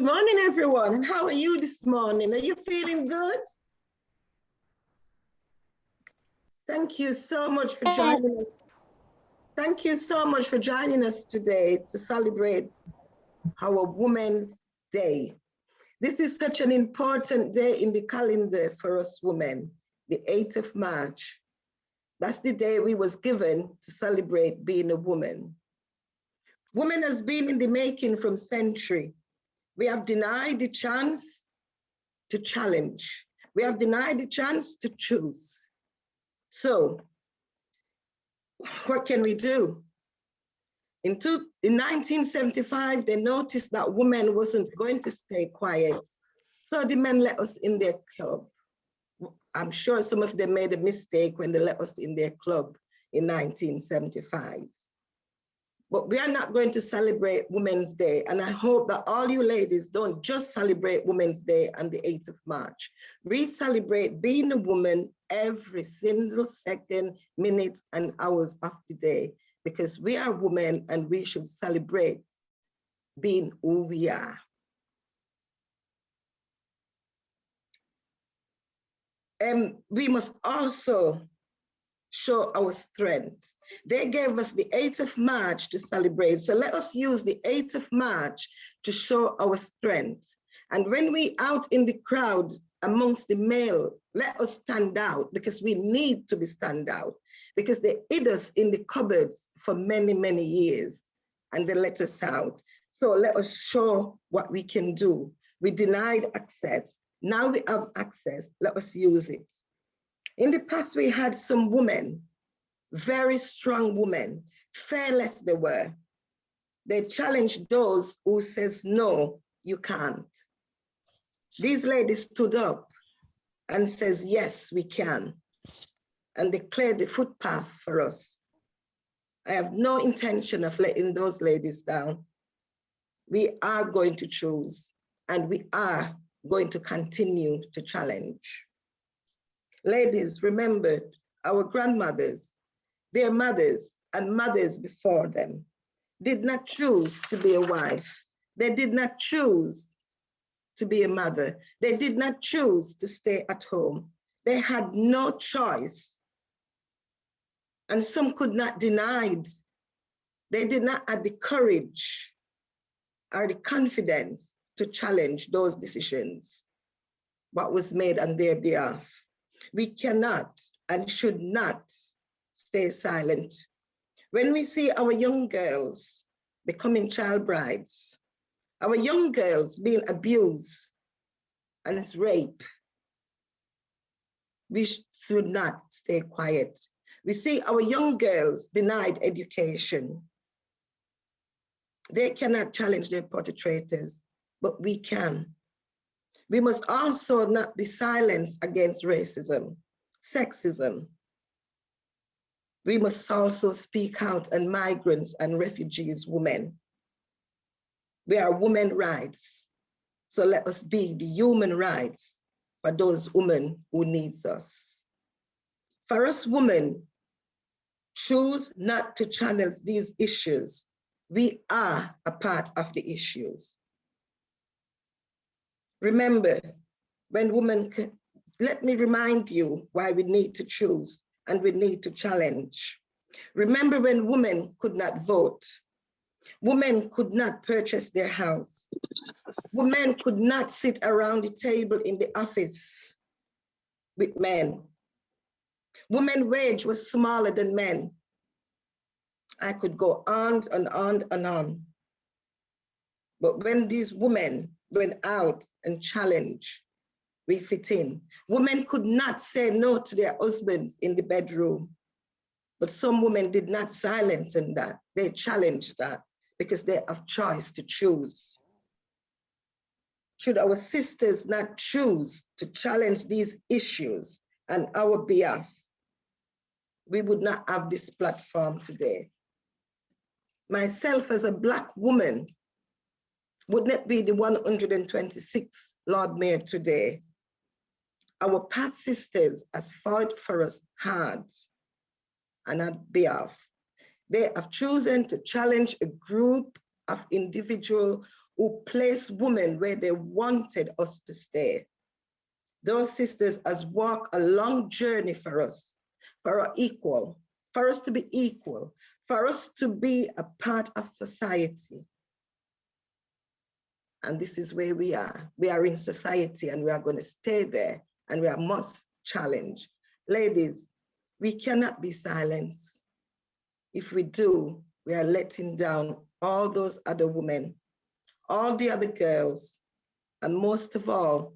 Good morning, everyone. And how are you this morning? Are you feeling good? Thank you so much for joining us. Thank you so much for joining us today to celebrate our Women's Day. This is such an important day in the calendar for us women, the 8th of March. That's the day we was given to celebrate being a woman. Women has been in the making from century. We have denied the chance to challenge. We have denied the chance to choose. So what can we do? In 1975, they noticed that women wasn't going to stay quiet. So the men let us in their club. I'm sure some of them made a mistake when they let us in their club in 1975. But we are not going to celebrate Women's Day. And I hope that all you ladies don't just celebrate Women's Day on the 8th of March. We celebrate being a woman every single second, minute, and hours of the day, because we are women and we should celebrate being who we are. We must also show our strength. They gave us the 8th of March to celebrate. So let us use the 8th of March to show our strength. And when we out in the crowd amongst the male, let us stand out, because we need to be stand out, because they hid us in the cupboards for many, many years and they let us out. So let us show what we can do. We denied access. Now we have access. Let us use it. In the past, we had some women, very strong women, fearless they were. They challenged those who says, no, you can't. These ladies stood up and says, yes, we can. And they cleared the footpath for us. I have no intention of letting those ladies down. We are going to choose, and we are going to continue to challenge. Ladies, remember our grandmothers, their mothers and mothers before them did not choose to be a wife. They did not choose to be a mother. They did not choose to stay at home. They had no choice. And some could not deny it. They did not have the courage or the confidence to challenge those decisions, what was made on their behalf. We cannot and should not stay silent. When we see our young girls becoming child brides, our young girls being abused and raped, we should not stay quiet. We see our young girls denied education. They cannot challenge their perpetrators, but we can. We must also not be silenced against racism, sexism. We must also speak out on migrants and refugees, women. We are women's rights. So let us be the human rights for those women who needs us. For us women, choose not to channel these issues. We are a part of the issues. Remember, when women, let me remind you why we need to choose and we need to challenge. Remember when women could not vote, women could not purchase their house, women could not sit around the table in the office with men. Women's wage was smaller than men. I could go on and on and on. But when these women went out and challenged, we fit in. Women could not say no to their husbands in the bedroom, but some women did not silence in that. They challenged that because they have choice to choose. Should our sisters not choose to challenge these issues on our behalf, we would not have this platform today. Myself as a Black woman would not be the 126th Lord Mayor today. Our past sisters has fought for us hard on our behalf. They have chosen to challenge a group of individuals who placed women where they wanted us to stay. Those sisters has walked a long journey for us, for our equal, for us to be equal, for us to be a part of society. And this is where we are. We are in society and we are going to stay there, and we must challenge. Ladies, we cannot be silenced. If we do, we are letting down all those other women, all the other girls, and most of all,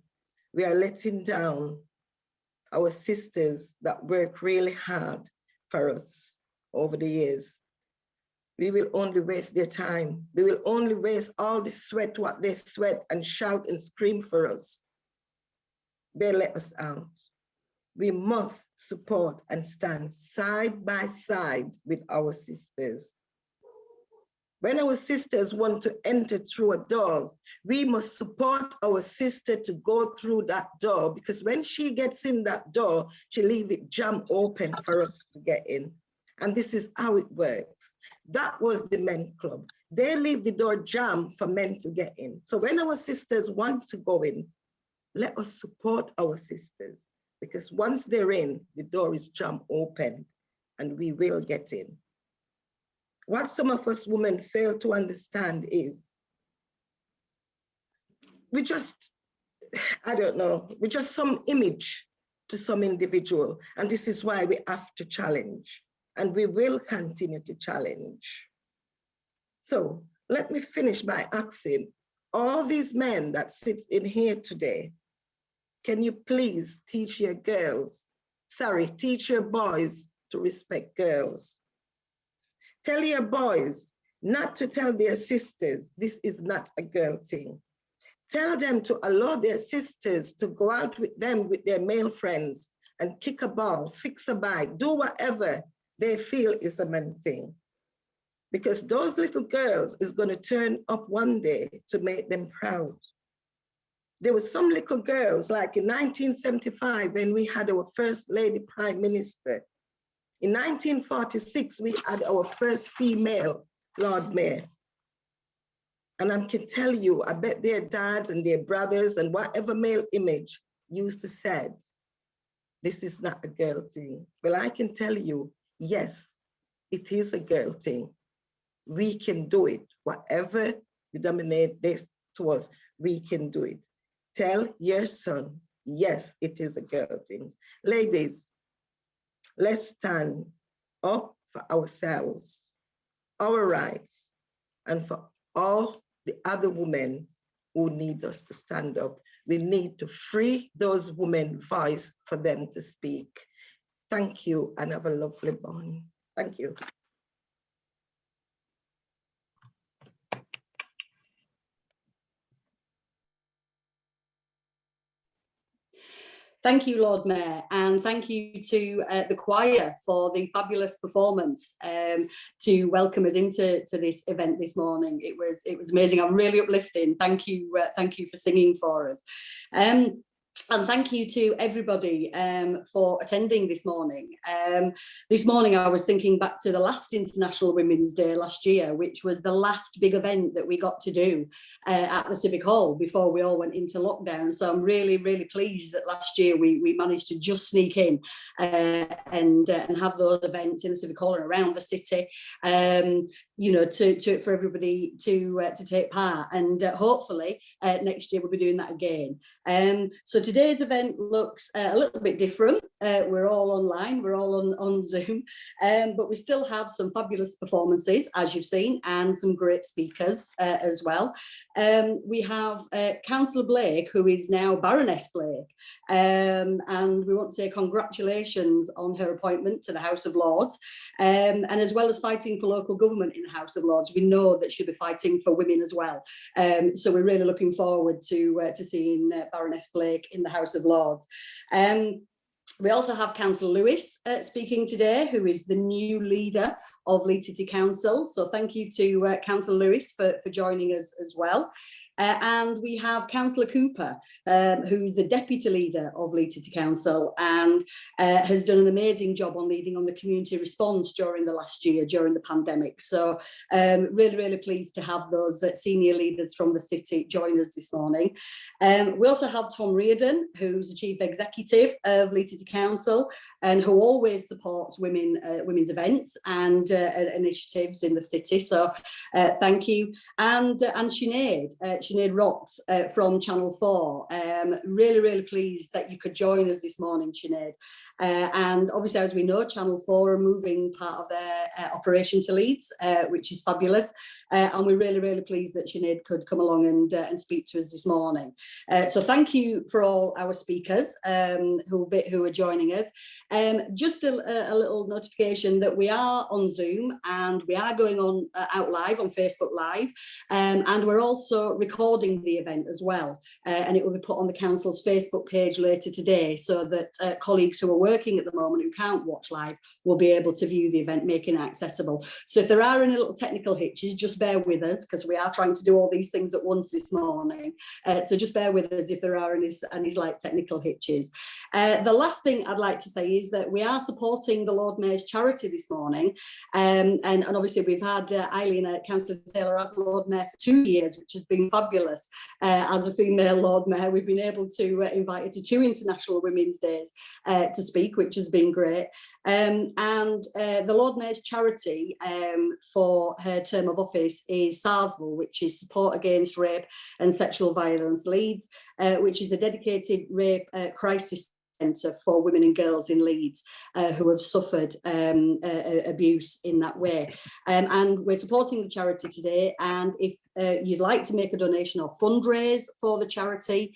we are letting down our sisters that work really hard for us over the years. We will only waste their time. We will only waste all the sweat, what they sweat and shout and scream for us. They let us out. We must support and stand side by side with our sisters. When our sisters want to enter through a door, we must support our sister to go through that door, because when she gets in that door, she leave it jam open for us to get in. And this is how it works. That was the men's club. They leave the door jam for men to get in. So when our sisters want to go in, let us support our sisters, because once they're in, the door is jam open and we will get in. What some of us women fail to understand is we just, I don't know, we're just some image to some individual. And this is why we have to challenge, and we will continue to challenge. So let me finish by asking all these men that sit in here today, can you please teach your teach your boys to respect girls? Tell your boys not to tell their sisters, this is not a girl thing. Tell them to allow their sisters to go out with them, with their male friends, and kick a ball, fix a bike, do whatever they feel is a man thing. Because those little girls is going to turn up one day to make them proud. There were some little girls, like in 1975, when we had our first lady prime minister. In 1946, we had our first female Lord Mayor. And I can tell you, I bet their dads and their brothers and whatever male image used to say, this is not a girl thing. Well, I can tell you, yes, it is a girl thing. We can do it. Whatever the dominate this to us, we can do it. Tell your son, yes, it is a girl thing. Ladies, let's stand up for ourselves, our rights, and for all the other women who need us to stand up. We need to free those women's voice for them to speak. Thank you, and have a lovely morning. Thank you. Thank you, Lord Mayor, and thank you to the choir for the fabulous performance to welcome us into this event this morning. It was amazing. I'm really uplifting. Thank you for singing for us. And thank you to everybody for attending this morning. This morning I was thinking back to the last International Women's Day last year, which was the last big event that we got to do at the Civic Hall before we all went into lockdown. So I'm really, really pleased that last year we managed to just sneak in and have those events in the Civic Hall and around the city, you know, for everybody to take part. And hopefully next year we'll be doing that again. So today's event looks a little bit different. We're all online, we're all on Zoom, but we still have some fabulous performances, as you've seen, and some great speakers as well. We have Councillor Blake, who is now Baroness Blake, and we want to say congratulations on her appointment to the House of Lords, and as well as fighting for local government in the House of Lords, we know that she'll be fighting for women as well. So we're really looking forward to seeing Baroness Blake in the House of Lords. We also have Councillor Lewis speaking today, who is the new leader of Leeds City Council. So thank you to Councillor Lewis for joining us as well. And we have Councillor Coupar, who's the Deputy Leader of Leeds City Council and has done an amazing job on leading on the community response during the last year, during the pandemic. So really, really pleased to have those senior leaders from the city join us this morning. We also have Tom Riordan, who's the Chief Executive of Leeds City Council and who always supports women's events and initiatives in the city. So thank you. And Sinead Rocks from Channel 4. Really, really pleased that you could join us this morning, Sinead. And obviously, as we know, Channel 4 are moving part of their operation to Leeds, which is fabulous. And we're really, really pleased that Sinead could come along and speak to us this morning. So thank you for all our speakers who are joining us. Just a little notification that we are on Zoom and we are going on out live on Facebook Live. And we're also recording the event as well. And it will be put on the council's Facebook page later today so that colleagues who are working at the moment who can't watch live will be able to view the event, making it accessible. So if there are any little technical hitches, just bear with us because we are trying to do all these things at once this morning. So just bear with us if there are any slight technical hitches. The last thing I'd like to say is that we are supporting the Lord Mayor's charity this morning. And obviously we've had Eileen, Councillor Taylor as Lord Mayor for 2 years, which has been fabulous. As a female Lord Mayor, we've been able to invite her to 2 International Women's Days to speak, which has been great. And the Lord Mayor's charity for her term of office is Sarsville, which is Support Against Rape and Sexual Violence Leeds, which is a dedicated rape crisis centre for women and girls in Leeds who have suffered abuse in that way. And we're supporting the charity today, and if you'd like to make a donation or fundraise for the charity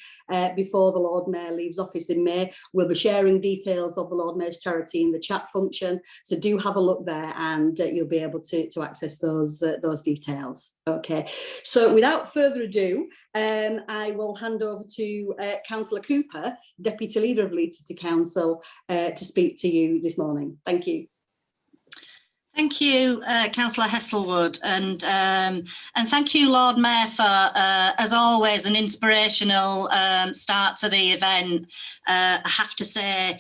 before the Lord Mayor leaves office in May, we'll be sharing details of the Lord Mayor's charity in the chat function, so do have a look there and you'll be able to access those details. Okay, so without further ado, I will hand over to Councillor Coupar, Deputy Leader of Leeds City Council, to speak to you this morning. Thank you. Thank you, Councillor Heselwood, and thank you, Lord Mayor, for, as always, an inspirational start to the event. I have to say,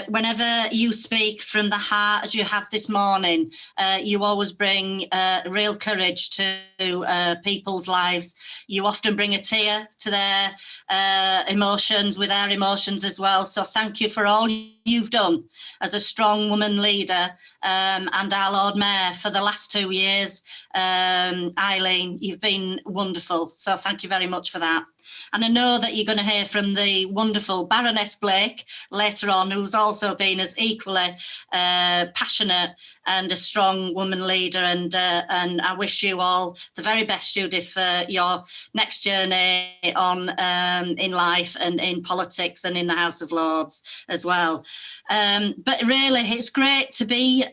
whenever you speak from the heart, as you have this morning, you always bring real courage to people's lives. You often bring a tear to their emotions, with our emotions as well. So thank you for all you've done as a strong woman leader, and our Lord Mayor for the last 2 years. Eileen, you've been wonderful. So thank you very much for that. And I know that you're going to hear from the wonderful Baroness Blake later on, who's also been as equally passionate and a strong woman leader. And I wish you all the very best, Judith, for your next journey on in life and in politics and in the House of Lords as well. But really, it's great to be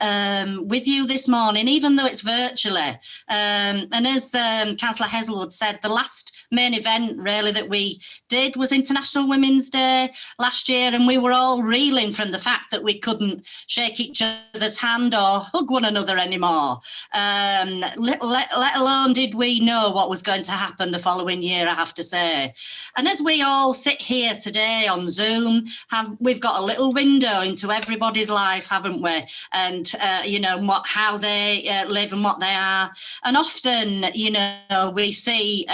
with you this morning, even though it's virtually. And as Councillor Heselwood said, the last main event really that we did was International Women's Day last year, and we were all reeling from the fact that we couldn't shake each other's hand or hug one another anymore. Let alone did we know what was going to happen the following year, I have to say. And as we all sit here today on Zoom, we've got a little window into everybody's life, haven't we? And you know, how they live and what they are. And often, you know, we see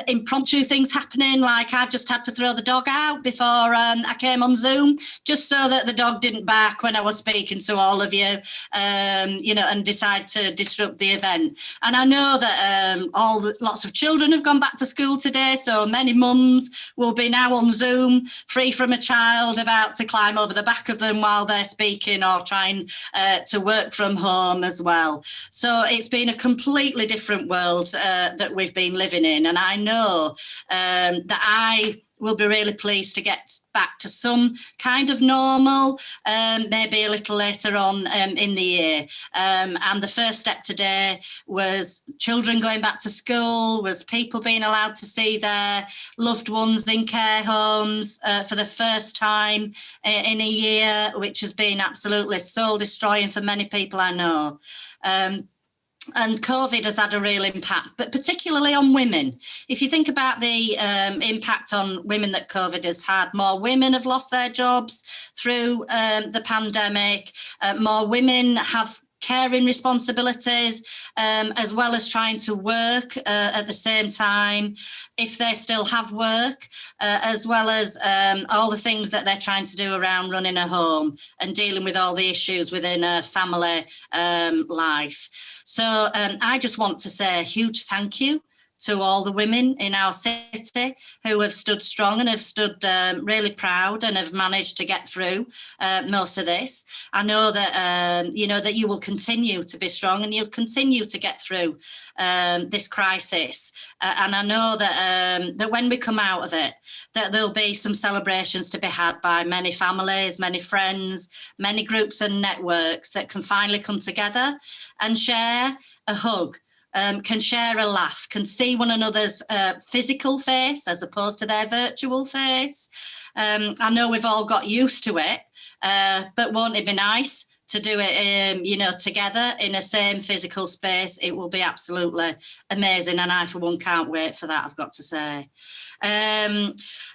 impromptu things happening, like I've just had to throw the dog out before I came on Zoom, just so that the dog didn't bark when I was speaking to all of you, you know, and decide to disrupt the event. And I know that lots of children have gone back to school today, so many mums will be now on Zoom, free from a child about to climb over the back of them while they're speaking, or trying to work from home as well. So it's been a completely different world that we've been living in, and I know that I we'll be really pleased to get back to some kind of normal, maybe a little later on in the year. And the first step today was children going back to school, was people being allowed to see their loved ones in care homes for the first time in a year, which has been absolutely soul destroying for many people I know. And COVID has had a real impact, but particularly on women. If you think about the impact on women that COVID has had, more women have lost their jobs through the pandemic. More women have caring responsibilities, as well as trying to work at the same time, if they still have work, as well as all the things that they're trying to do around running a home and dealing with all the issues within a family life. So I just want to say a huge thank you to all the women in our city who have stood strong and have stood really proud and have managed to get through most of this. I know that, you know, that you will continue to be strong and you'll continue to get through this crisis. And I know that, that when we come out of it, that there'll be some celebrations to be had by many families, many friends, many groups and networks that can finally come together and share a hug, can share a laugh, can see one another's physical face as opposed to their virtual face. I know we've all got used to it, but won't it be nice to do it, you know, together in a same physical space? It will be absolutely amazing, and I, for one, can't wait for that, I've got to say.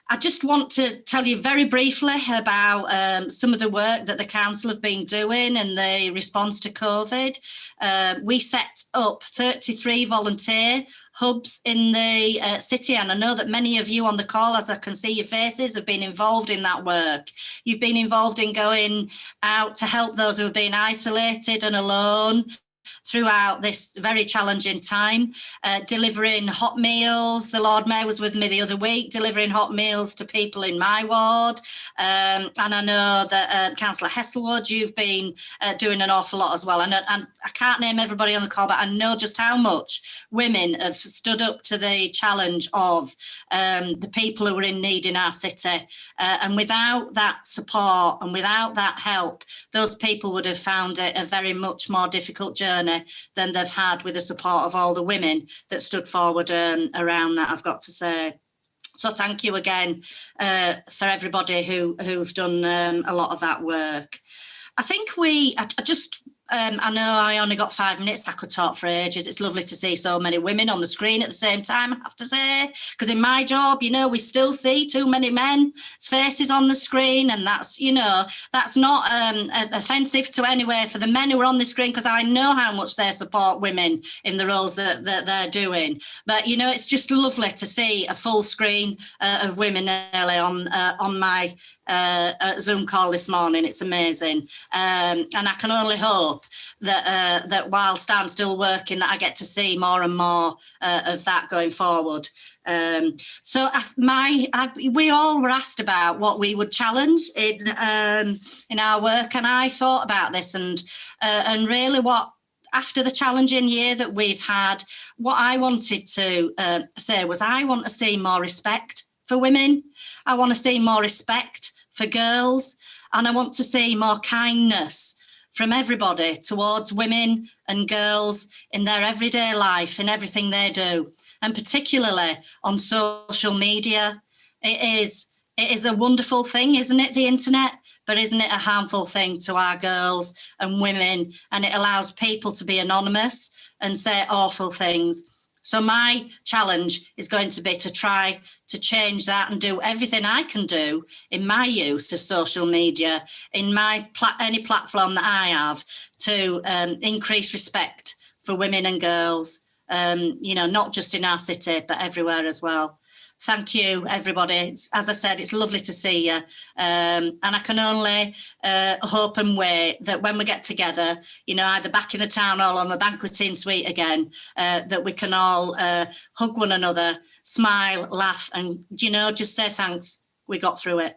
I just want to tell you very briefly about some of the work that the council have been doing in the response to COVID. We set up 33 volunteer hubs in the city, and I know that many of you on the call, as I can see your faces, have been involved in that work. You've been involved in going out to help those who have been isolated and alone throughout this very challenging time, delivering hot meals. The Lord Mayor was with me the other week, delivering hot meals to people in my ward. And I know that Councillor Heselwood, you've been doing an awful lot as well. And I can't name everybody on the call, but I know just how much women have stood up to the challenge of the people who are in need in our city. And without that support and without that help, those people would have found it a very much more difficult journey than they've had with the support of all the women that stood forward around that, I've got to say. So thank you again for everybody who've done a lot of that work. I think I know I only got 5 minutes. I could talk for ages. It's lovely to see so many women on the screen at the same time, I have to say, because in my job, you know, we still see too many men's faces on the screen, and that's, you know, that's not offensive to anywhere for the men who are on the screen, because I know how much they support women in the roles that they're doing. But, you know, it's just lovely to see a full screen of women early on my Zoom call this morning. It's amazing. And I can only hope that whilst I'm still working, that I get to see more and more of that going forward. So we all were asked about what we would challenge in our work, and I thought about this and really what, after the challenging year that we've had, what I wanted to say was I want to see more respect for women. I want to see more respect for girls, and I want to see more kindness from everybody towards women and girls in their everyday life, in everything they do, and particularly on social media. It is a wonderful thing, isn't it, the internet? But isn't it a harmful thing to our girls and women? And it allows people to be anonymous and say awful things. So my challenge is going to be to try to change that and do everything I can do in my use of social media, in my any platform that I have, to increase respect for women and girls, you know, not just in our city, but everywhere as well. Thank you, everybody. As I said, it's lovely to see you. And I can only hope and wait that when we get together, you know, either back in the town hall or on the banqueting suite again, that we can all hug one another, smile, laugh, and, you know, just say thanks. We got through it.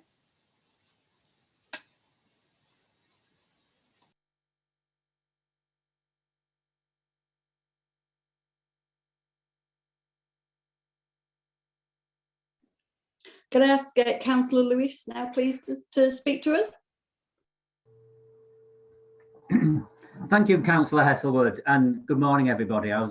Can I ask Councillor Lewis now, please, to speak to us? Thank you, Councillor Heselwood, and good morning, everybody. I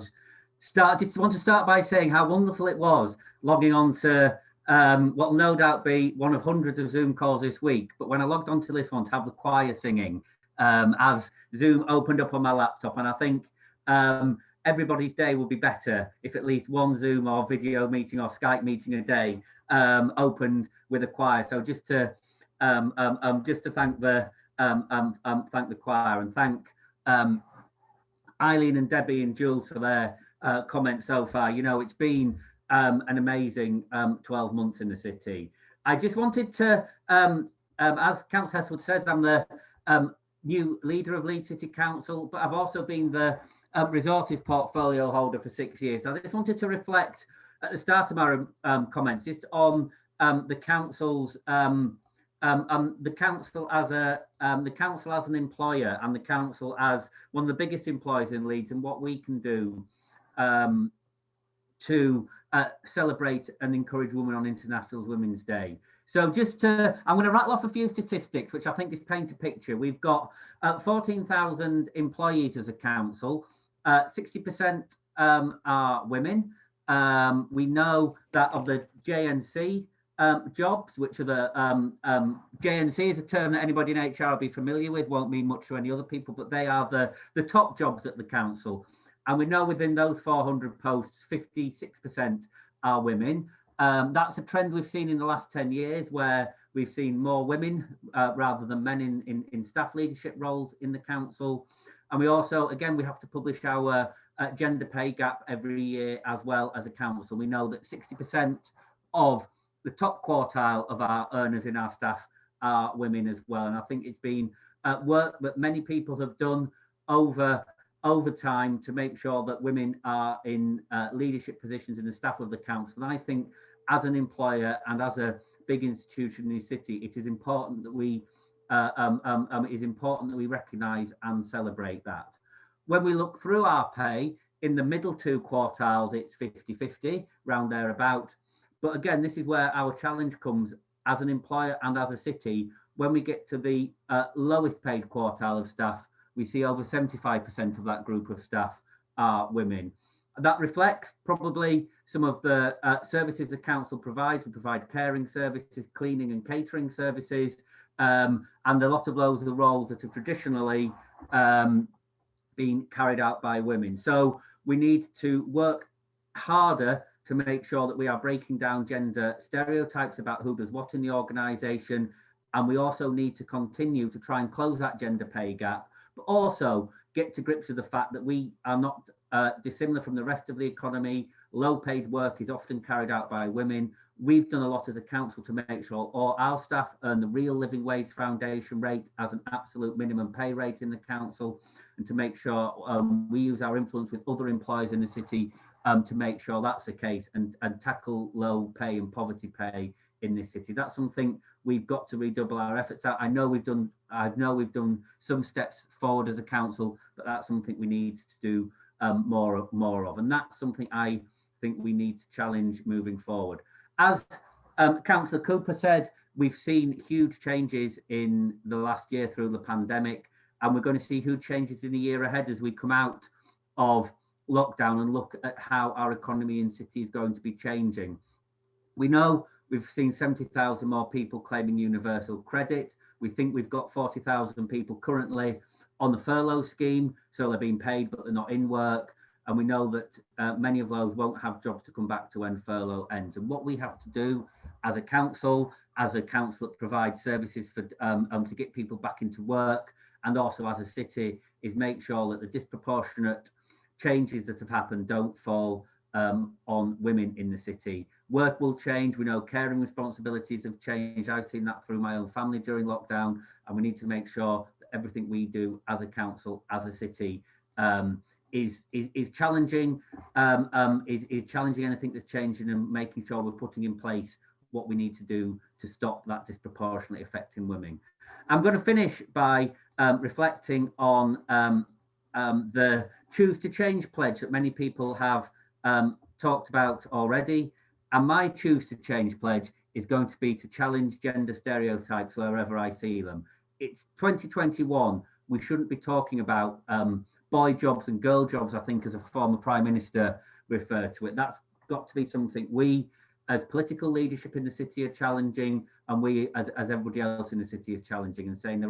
just want to start by saying how wonderful it was logging on to what will no doubt be one of hundreds of Zoom calls this week. But when I logged onto this one to have the choir singing as Zoom opened up on my laptop, and I think everybody's day would be better if at least one Zoom or video meeting or Skype meeting a day opened with a choir. So just to thank the choir and thank Eileen and Debbie and Jules for their comments so far. You know, it's been an amazing 12 months in the city. I just wanted to, as Councillor Heselwood says, I'm the new leader of Leeds City Council, but I've also been the resources portfolio holder for 6 years. I just wanted to reflect at the start of my comments just on the council's the council as an employer and the council as one of the biggest employers in Leeds, and what we can do to celebrate and encourage women on International Women's Day. So I'm going to rattle off a few statistics which I think just paint a picture. We've got 14,000 employees as a council. 60% are women. We know that of the JNC jobs, which are the JNC is a term that anybody in HR will be familiar with, won't mean much to any other people, but they are the top jobs at the council. And we know within those 400 posts, 56% are women. That's a trend we've seen in the last 10 years, where we've seen more women rather than men in staff leadership roles in the council. And we also, again, we have to publish our gender pay gap every year as well as a council. We know that 60% of the top quartile of our earners in our staff are women as well. And I think it's been work that many people have done over time to make sure that women are in leadership positions in the staff of the council. And I think as an employer and as a big institution in the city, it is important that we recognise and celebrate that. When we look through our pay, in the middle two quartiles, it's 50-50, round there about. But again, this is where our challenge comes as an employer and as a city. When we get to the lowest paid quartile of staff, we see over 75% of that group of staff are women. That reflects probably some of the services the council provides. We provide caring services, cleaning and catering services, and a lot of those are roles that have traditionally been carried out by women. So we need to work harder to make sure that we are breaking down gender stereotypes about who does what in the organisation. And we also need to continue to try and close that gender pay gap, but also get to grips with the fact that we are not dissimilar from the rest of the economy. Low paid work is often carried out by women. We've done a lot as a council to make sure all our staff earn the real living wage foundation rate as an absolute minimum pay rate in the council, and to make sure we use our influence with other employers in the city to make sure that's the case, and tackle low pay and poverty pay in this city. That's something we've got to redouble our efforts at. I know we've done some steps forward as a council, but that's something we need to do more of, and that's something I think we need to challenge moving forward. As Councillor Coupar said, we've seen huge changes in the last year through the pandemic, and we're going to see huge changes in the year ahead as we come out of lockdown and look at how our economy in city is going to be changing. We know we've seen 70,000 more people claiming universal credit. We think we've got 40,000 people currently on the furlough scheme, so they're being paid but they're not in work. And we know that many of those won't have jobs to come back to when furlough ends. And what we have to do as a council that provides services for to get people back into work, and also as a city, is make sure that the disproportionate changes that have happened don't fall on women in the city. Work will change. We know caring responsibilities have changed. I've seen that through my own family during lockdown, and we need to make sure that everything we do as a council, as a city, is challenging, is challenging anything that's changing, and making sure we're putting in place what we need to do to stop that disproportionately affecting women. I'm going to finish by reflecting on the Choose to Change pledge that many people have talked about already. And my Choose to Change pledge is going to be to challenge gender stereotypes wherever I see them. It's 2021. We shouldn't be talking about boy jobs and girl jobs, I think, as a former Prime Minister referred to it. That's got to be something we, as political leadership in the city, are challenging, and we, as everybody else in the city, is challenging and saying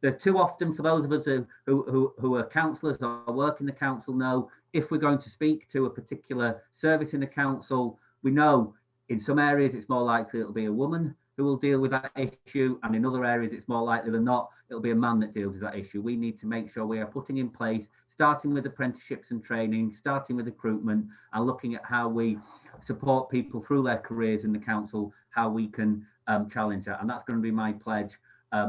there's too often, for those of us who are councillors or work in the council, know if we're going to speak to a particular service in the council, we know in some areas it's more likely it'll be a woman who will deal with that issue, and in other areas it's more likely than not it'll be a man that deals with that issue. We need to make sure we are putting in place, starting with apprenticeships and training, starting with recruitment, and looking at how we support people through their careers in the council, how we can challenge that. And that's going to be my pledge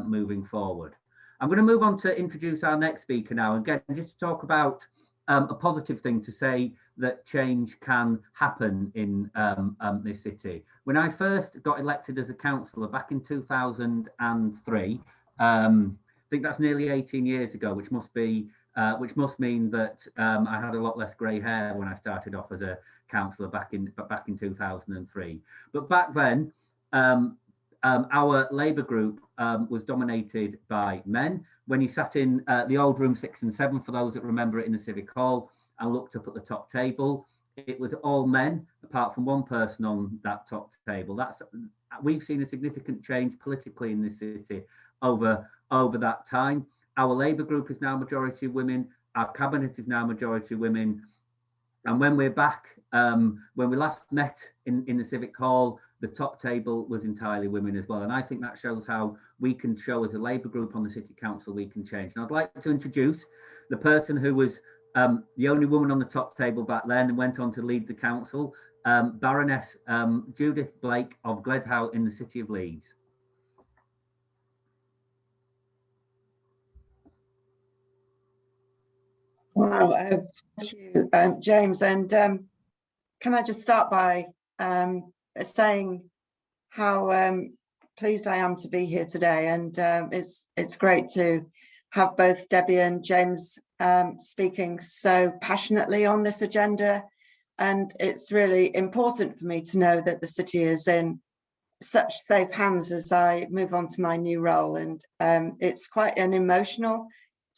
moving forward. I'm going to move on to introduce our next speaker now, again, just to talk about a positive thing, to say that change can happen in this city. When I first got elected as a councillor back in 2003, I think that's nearly 18 years ago, which must mean that I had a lot less grey hair when I started off as a councillor back in 2003. But back then, our Labour group was dominated by men. When you sat in the old room 6 and 7, for those that remember it, in the Civic Hall, and looked up at the top table, it was all men, apart from one person on that top table. We've seen a significant change politically in this city over that time. Our Labour group is now majority women. Our cabinet is now majority women. And when we're back, when we last met in the Civic Hall, the top table was entirely women as well. And I think that shows how we can show, as a Labour group on the City Council, we can change. And I'd like to introduce the person who was the only woman on the top table back then and went on to lead the council, Baroness Judith Blake of Gledhow in the city of Leeds. Wow, thank you, James. And can I just start by saying how pleased I am to be here today, and it's great to have both Debbie and James speaking so passionately on this agenda, and it's really important for me to know that the city is in such safe hands as I move on to my new role, and it's quite an emotional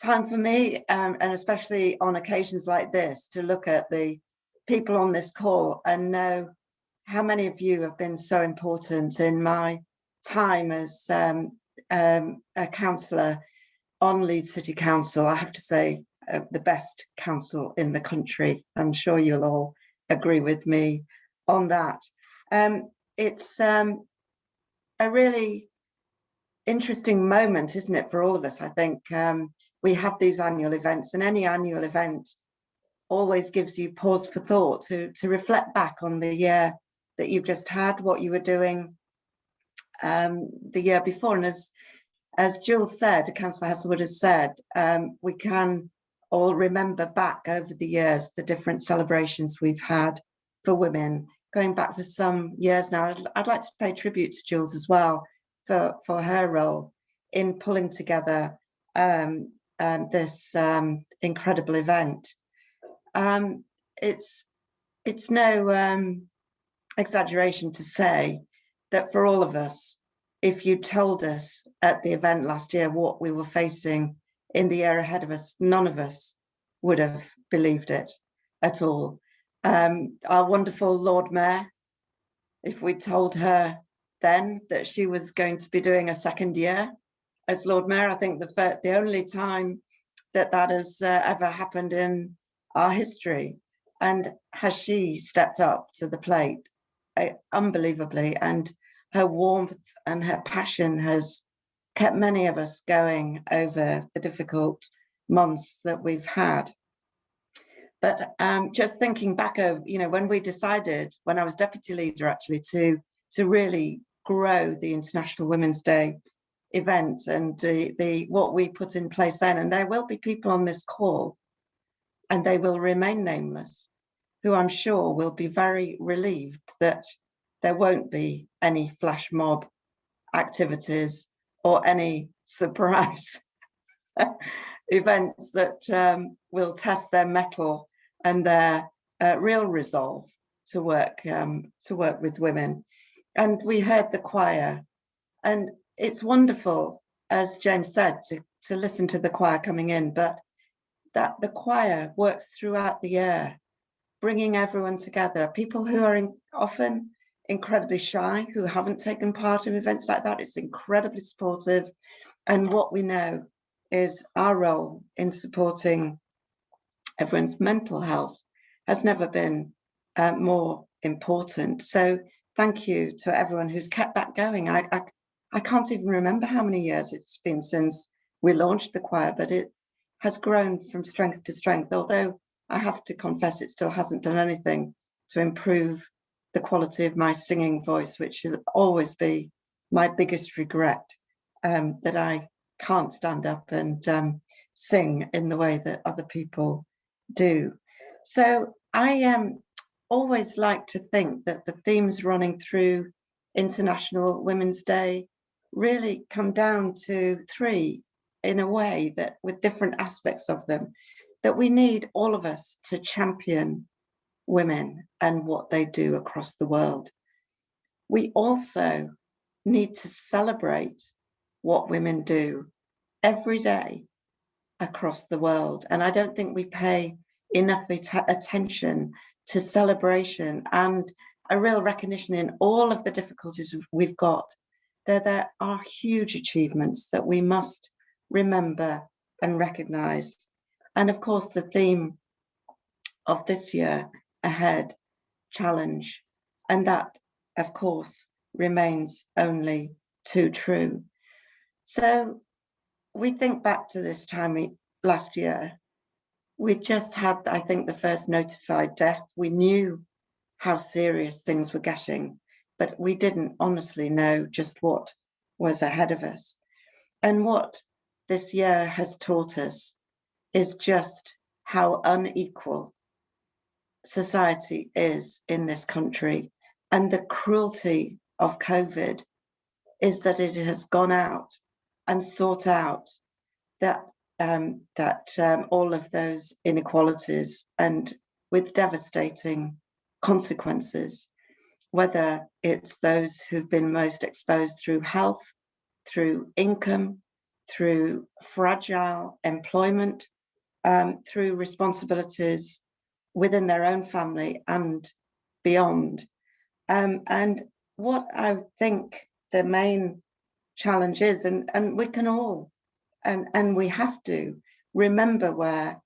time for me, and especially on occasions like this, to look at the people on this call and know how many of you have been so important in my time as a councillor on Leeds City Council. I have to say, the best council in the country. I'm sure you'll all agree with me on that. It's a really interesting moment, isn't it, for all of us? I think we have these annual events, and any annual event always gives you pause for thought, to reflect back on the year that you've just had, what you were doing the year before. And as Jill said, Councillor Heselwood has said, we can all remember back over the years the different celebrations we've had for women, going back for some years now. I'd like to pay tribute to Jules as well for her role in pulling together this incredible event. It's no exaggeration to say that for all of us, if you told us at the event last year what we were facing in the year ahead of us, none of us would have believed it at all. Our wonderful Lord Mayor, if we told her then that she was going to be doing a second year as Lord Mayor, I think the only time that has ever happened in our history. And has she stepped up to the plate unbelievably, and her warmth and her passion has kept many of us going over the difficult months that we've had. But just thinking back over, when we decided, when I was deputy leader actually, to really grow the International Women's Day event, and what we put in place then, and there will be people on this call, and they will remain nameless, who I'm sure will be very relieved that there won't be any flash mob activities or any surprise events that will test their mettle and their real resolve to work with women. and we heard the choir, and it's wonderful, as James said, to listen to the choir coming in, but that the choir works throughout the year, bringing everyone together. People who are often incredibly shy, who haven't taken part in events like that, it's incredibly supportive. And what we know is our role in supporting everyone's mental health has never been more important. So thank you to everyone who's kept that going. I can't even remember how many years it's been since we launched the choir, but it has grown from strength to strength, although I have to confess it still hasn't done anything to improve the quality of my singing voice, which will always be my biggest regret, that I can't stand up and sing in the way that other people do. So I always like to think that the themes running through International Women's Day really come down to three, in a way that with different aspects of them, that we need all of us to champion women and what they do across the world. We also need to celebrate what women do every day across the world. And I don't think we pay enough attention to celebration and a real recognition in all of the difficulties we've got. There are huge achievements that we must remember and recognise. And of course, the theme of this year ahead, challenge, and that, of course, remains only too true. So we think back to this time last year, we just had, I think, the first notified death. We knew how serious things were getting, but we didn't honestly know just what was ahead of us. And what this year has taught us is just how unequal society is in this country. And the cruelty of COVID is that it has gone out and sought out that all of those inequalities, and with devastating consequences, whether it's those who've been most exposed through health, through income, through fragile employment, through responsibilities within their own family and beyond. And what I think the main challenge is, and we can all, and we have to remember where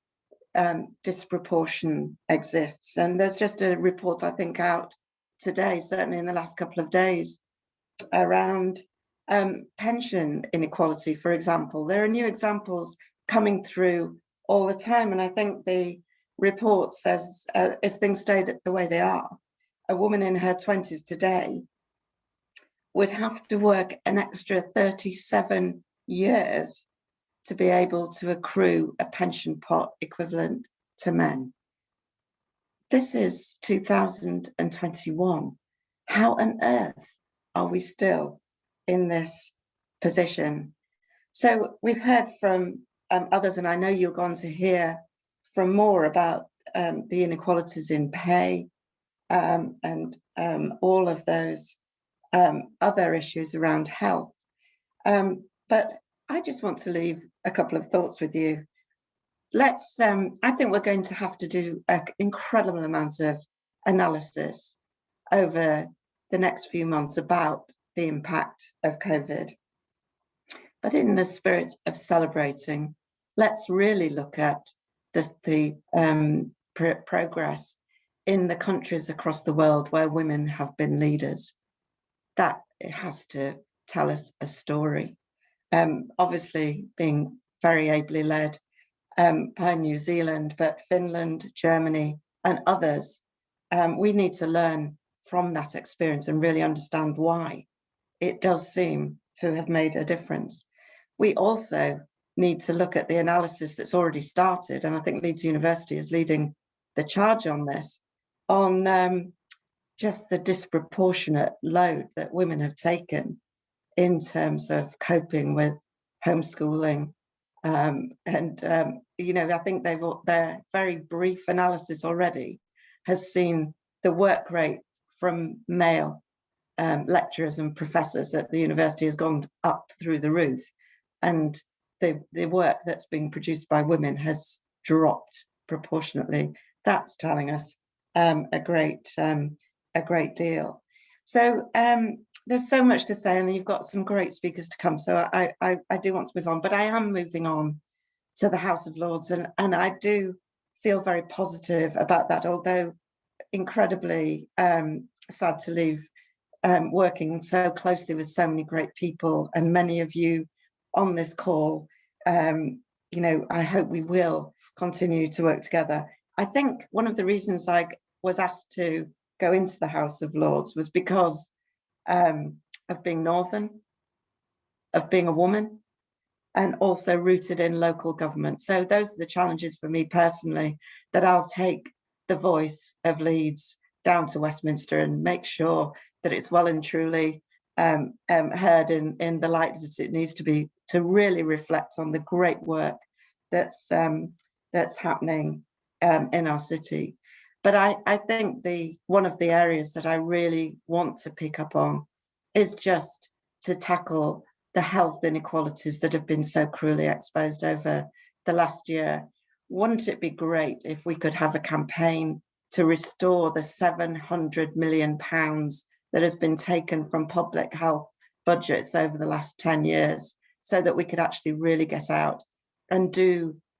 disproportion exists. And there's just a report, I think, out today, certainly in the last couple of days, around pension inequality, for example. There are new examples coming through all the time. And I think the report says if things stayed the way they are, a woman in her 20s today would have to work an extra 37 years to be able to accrue a pension pot equivalent to men. This is 2021. How on earth are we still in this position? So we've heard from others, and I know you're going to hear from more about the inequalities in pay and all of those other issues around health. But I just want to leave a couple of thoughts with you. Let's, I think we're going to have to do an incredible amount of analysis over the next few months about the impact of COVID. But in the spirit of celebrating, let's really look at the progress in the countries across the world where women have been leaders. That it has to tell us a story. Obviously being very ably led by New Zealand, but Finland, Germany, and others, we need to learn from that experience and really understand why it does seem to have made a difference. We also need to look at the analysis that's already started, and I think Leeds University is leading the charge on this, on just the disproportionate load that women have taken in terms of coping with homeschooling. You know, I think their very brief analysis already has seen the work rate from male lecturers and professors at the university has gone up through the roof, and the work that's being produced by women has dropped proportionately. That's telling us a great deal. So there's so much to say, and you've got some great speakers to come. So I do want to move on, but I am moving on to the House of Lords, and I do feel very positive about that, although incredibly sad to leave working so closely with so many great people, and many of you on this call. You know, I hope we will continue to work together. I think one of the reasons I was asked to go into the House of Lords was because of being Northern, of being a woman, and also rooted in local government. So those are the challenges for me personally, that I'll take the voice of Leeds down to Westminster and make sure that it's well and truly heard in the light that it needs to be, to really reflect on the great work that's happening in our city. But I think one of the areas that I really want to pick up on is just to tackle the health inequalities that have been so cruelly exposed over the last year. Wouldn't it be great if we could have a campaign to restore the £700 million that has been taken from public health budgets over the last 10 years, so that we could actually really get out and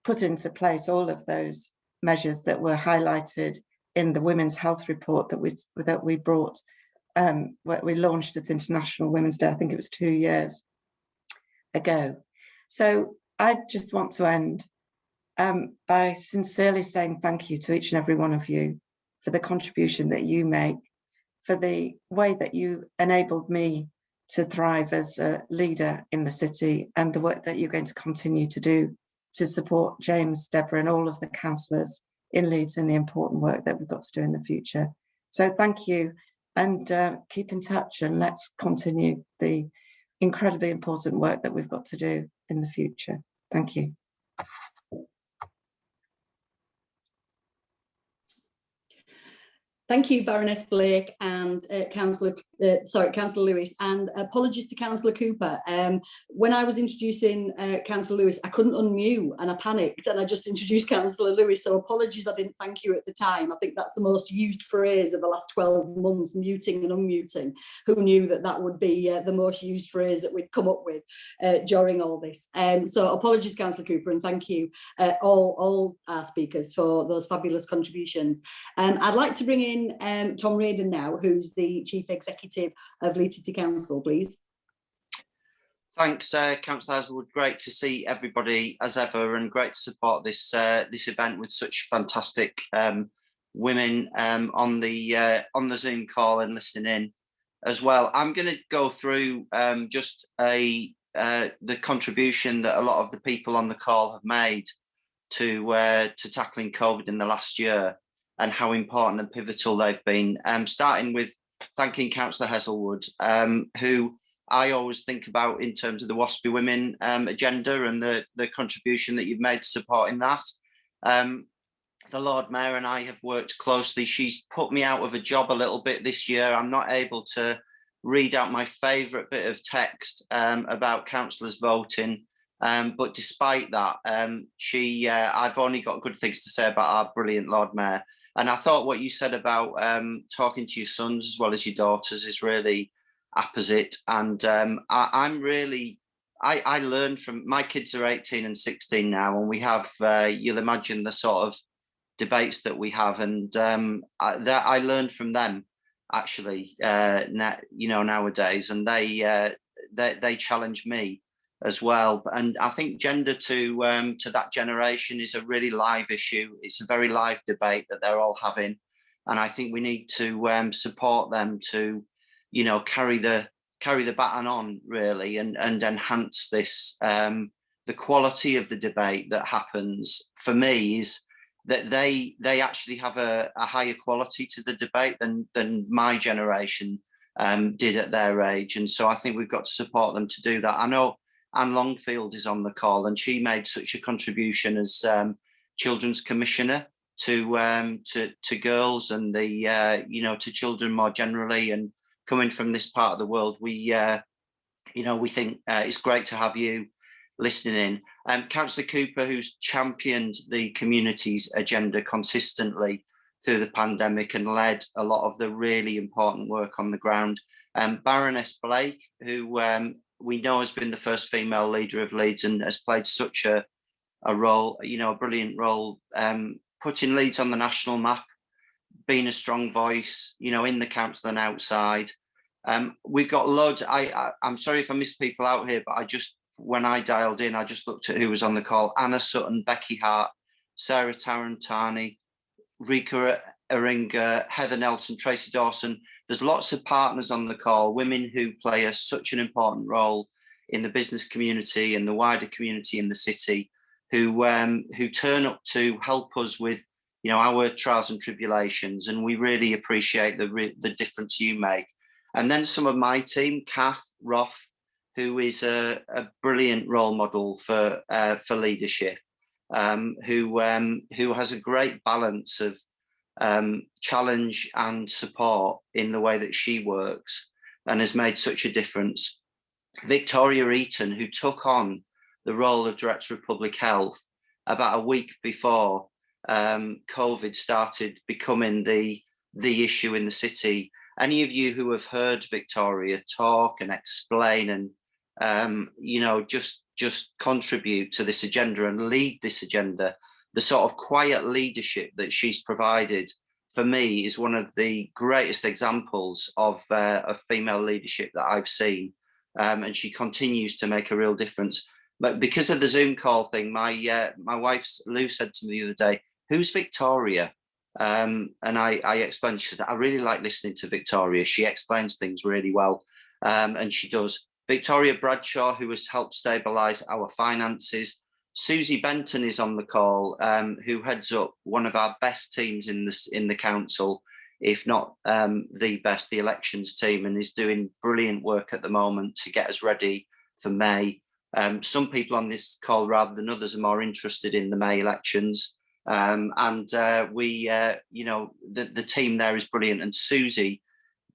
put into place all of those measures that were highlighted in the Women's Health Report that we brought, we launched at International Women's Day, I think it was 2 years ago. So I just want to end by sincerely saying thank you to each and every one of you for the contribution that you make, for the way that you enabled me to thrive as a leader in the city, and the work that you're going to continue to do to support James, Debra, and all of the councillors in Leeds in the important work that we've got to do in the future. So thank you, and keep in touch, and let's continue the incredibly important work that we've got to do in the future. Thank you. Thank you, Baroness Blake and Councillor Lewis, and apologies to Councillor Coupar. When I was introducing Councillor Lewis, I couldn't unmute and I panicked and I just introduced Councillor Lewis, so apologies I didn't thank you at the time. I think that's the most used phrase of the last 12 months, muting and unmuting. Who knew that that would be the most used phrase that we'd come up with during all this. So apologies, Councillor Coupar, and thank you all our speakers for those fabulous contributions. I'd like to bring in Tom Riordan now, who's the Chief Executive of Leeds City Council, please. Thanks, Councillor Heselwood. Great to see everybody as ever, and great to support this this event with such fantastic women on the Zoom call and listening in as well. I'm going to go through just the contribution that a lot of the people on the call have made to tackling COVID in the last year, and how important and pivotal they've been. Starting with thanking Councillor Heselwood, who I always think about in terms of the WASPI Women agenda and the contribution that you've made to supporting that. The Lord Mayor and I have worked closely. She's put me out of a job a little bit this year. I'm not able to read out my favourite bit of text about councillors voting. But despite that, I've only got good things to say about our brilliant Lord Mayor. And I thought what you said about talking to your sons as well as your daughters is really apposite. And I learned from, my kids are 18 and 16 now, and we have, you'll imagine the sort of debates that we have, and that I learned from them actually, nowadays, and they challenge me as well. And I think gender to that generation is a really live issue. It's a very live debate that they're all having, and I think we need to support them to, carry the baton on really, and enhance this. The quality of the debate that happens for me is that they actually have a higher quality to the debate than my generation did at their age, and so I think we've got to support them to do that. I know Anne Longfield is on the call, and she made such a contribution as Children's Commissioner to girls and the to children more generally, and coming from this part of the world, we think it's great to have you listening in. Councillor Coupar, who's championed the community's agenda consistently through the pandemic and led a lot of the really important work on the ground. Baroness Blake, who we know has been the first female leader of Leeds and has played such a role, a brilliant role, putting Leeds on the national map, being a strong voice, in the council and outside. We've got loads. I'm sorry if I missed people out here, but when I dialed in, I just looked at who was on the call. Anna Sutton, Becky Hart, Sarah Tarantani, Rika Eringa, Heather Nelson, Tracy Dawson. There's lots of partners on the call, women who play such an important role in the business community and the wider community in the city, who turn up to help us with our trials and tribulations, and we really appreciate the difference you make. And then some of my team, Kath Roth, who is a brilliant role model for leadership, who has a great balance of challenge and support in the way that she works and has made such a difference. Victoria Eaton, who took on the role of Director of Public Health about a week before COVID started becoming the issue in the city. Any of you who have heard Victoria talk and explain and just contribute to this agenda and lead this agenda, the sort of quiet leadership that she's provided, for me, is one of the greatest examples of female leadership that I've seen. And she continues to make a real difference. But because of the Zoom call thing, my wife, Lou, said to me the other day, "Who's Victoria?" And I explained, she said, "I really like listening to Victoria. She explains things really well." And she does. Victoria Bradshaw, who has helped stabilise our finances. Susie Benton is on the call, who heads up one of our best teams in the council, if not the best, the elections team, and is doing brilliant work at the moment to get us ready for May. Some people on this call, rather than others, are more interested in the May elections. The team there is brilliant, and Susie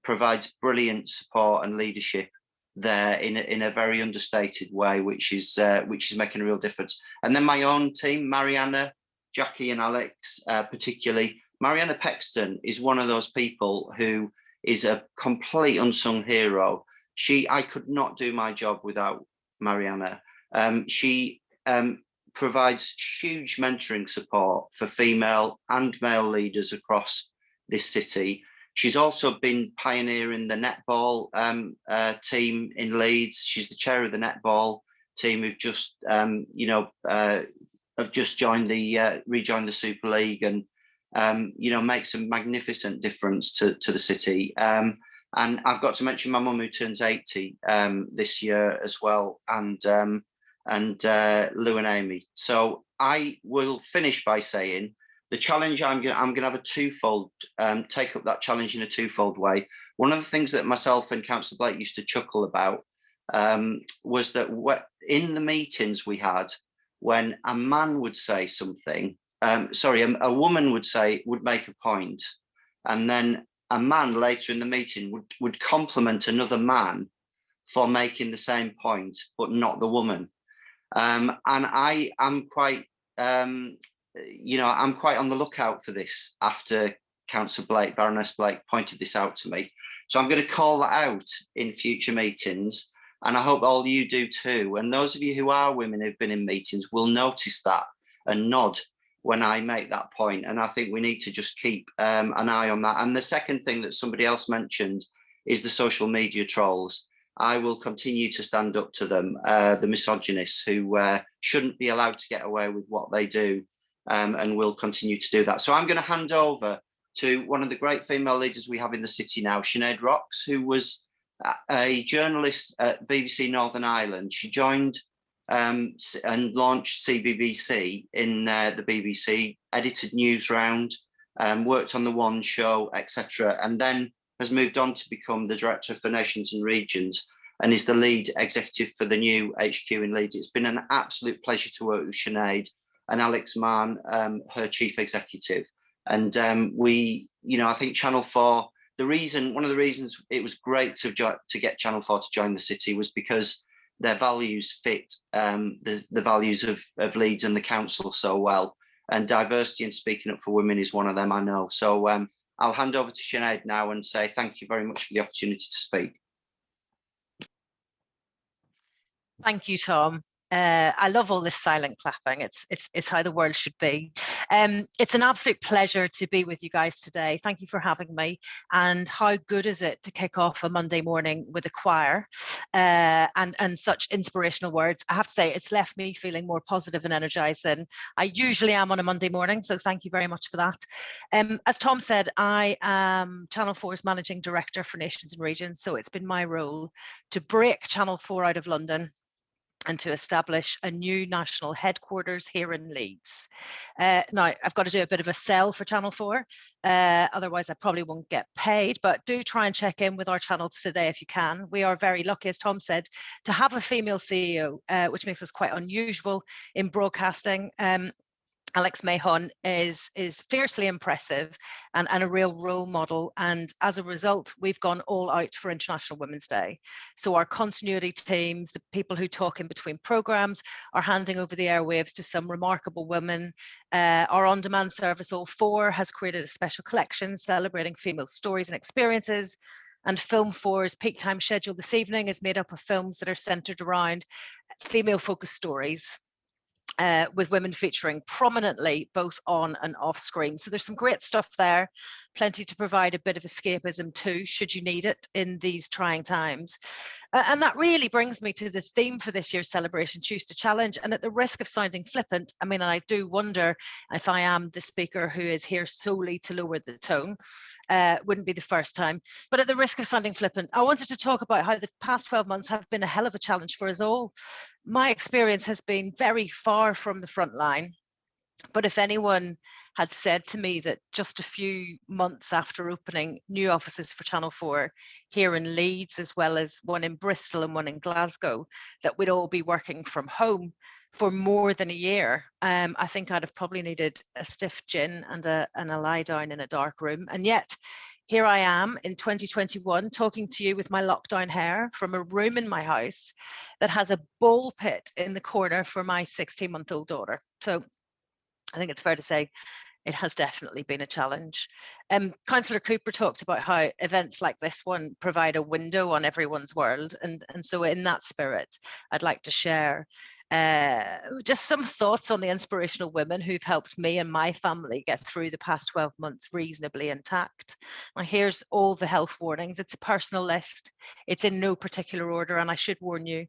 provides brilliant support and leadership there in a very understated way, which is making a real difference. And then my own team, Mariana, Jackie and Alex, particularly. Mariana Pexton is one of those people who is a complete unsung hero. I could not do my job without Mariana. She provides huge mentoring support for female and male leaders across this city. She's also been pioneering the netball team in Leeds. She's the chair of the netball team who've just rejoined the Super League and makes a magnificent difference to the city. And I've got to mention my mum, who turns 80 this year as well, and Lou and Amy. So I will finish by saying the challenge, I'm going to have a twofold, take up that challenge in a twofold way. One of the things that myself and Councillor Blake used to chuckle about was that in the meetings we had, when a man would say something, a woman would make a point, and then a man later in the meeting would compliment another man for making the same point, but not the woman. And I am quite, I'm quite on the lookout for this after Councillor Blake, Baroness Blake, pointed this out to me. So I'm going to call that out in future meetings, and I hope all you do too. And those of you who are women who've been in meetings will notice that and nod when I make that point. And I think we need to just keep an eye on that. And the second thing that somebody else mentioned is the social media trolls. I will continue to stand up to them, the misogynists who shouldn't be allowed to get away with what they do, and will continue to do that. So I'm going to hand over to one of the great female leaders we have in the city now, Sinead Rocks, who was a journalist at BBC Northern Ireland. She joined and launched CBBC in the BBC, edited Newsround, worked on the One Show, etc., and then has moved on to become the Director for Nations and Regions and is the lead executive for the new HQ in Leeds. It's been an absolute pleasure to work with Sinead and Alex Mann, her Chief Executive. And I think Channel 4, one of the reasons it was great to get Channel 4 to join the city was because their values fit the values of Leeds and the council so well. And diversity and speaking up for women is one of them, I know. So I'll hand over to Sinead now and say thank you very much for the opportunity to speak. Thank you, Tom. I love all this silent clapping. It's how the world should be. It's an absolute pleasure to be with you guys today. Thank you for having me. And how good is it to kick off a Monday morning with a choir and such inspirational words. I have to say, it's left me feeling more positive and energized than I usually am on a Monday morning. So thank you very much for that. As Tom said, I am Channel 4's Managing Director for Nations and Regions. So it's been my role to break Channel 4 out of London and to establish a new national headquarters here in Leeds. Now, I've got to do a bit of a sell for Channel 4, otherwise I probably won't get paid, but do try and check in with our channels today if you can. We are very lucky, as Tom said, to have a female CEO, which makes us quite unusual in broadcasting. Alex Mahon is fiercely impressive and a real role model. And as a result, we've gone all out for International Women's Day. So our continuity teams, the people who talk in between programs, are handing over the airwaves to some remarkable women. Our on-demand service, All 4, has created a special collection celebrating female stories and experiences. And Film 4's peak time schedule this evening is made up of films that are centered around female-focused stories. With women featuring prominently both on and off screen. So there's some great stuff there, plenty to provide a bit of escapism too, should you need it in these trying times. And that really brings me to the theme for this year's celebration, Choose to Challenge. And at the risk of sounding flippant, I mean, I do wonder if I am the speaker who is here solely to lower the tone. Wouldn't be the first time. But at the risk of sounding flippant, I wanted to talk about how the past 12 months have been a hell of a challenge for us all. My experience has been very far from the front line. But if anyone had said to me that just a few months after opening new offices for Channel 4 here in Leeds, as well as one in Bristol and one in Glasgow, that we'd all be working from home for more than a year, I think I'd have probably needed a stiff gin and a lie down in a dark room. And yet, here I am in 2021 talking to you with my lockdown hair from a room in my house that has a ball pit in the corner for my 16-month-old daughter. So I think it's fair to say it has definitely been a challenge. Councillor Coupar talked about how events like this one provide a window on everyone's world. And so in that spirit, I'd like to share just some thoughts on the inspirational women who've helped me and my family get through the past 12 months reasonably intact. Now, here's all the health warnings. It's a personal list. It's in no particular order, and I should warn you,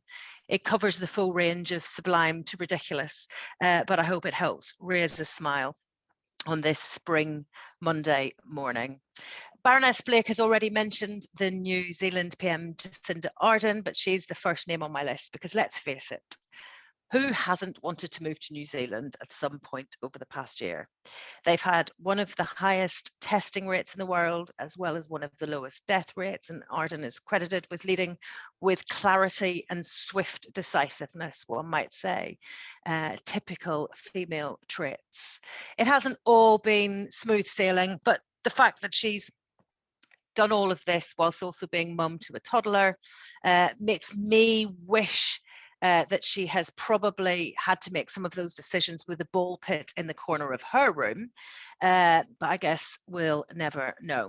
it covers the full range of sublime to ridiculous, but I hope it helps raise a smile on this spring Monday morning. Baroness Blake has already mentioned the New Zealand PM Jacinda Ardern, but she's the first name on my list because let's face it, who hasn't wanted to move to New Zealand at some point over the past year? They've had one of the highest testing rates in the world, as well as one of the lowest death rates, and Ardern is credited with leading with clarity and swift decisiveness, one might say, typical female traits. It hasn't all been smooth sailing, but the fact that she's done all of this whilst also being mum to a toddler makes me wish that she has probably had to make some of those decisions with a ball pit in the corner of her room, but I guess we'll never know.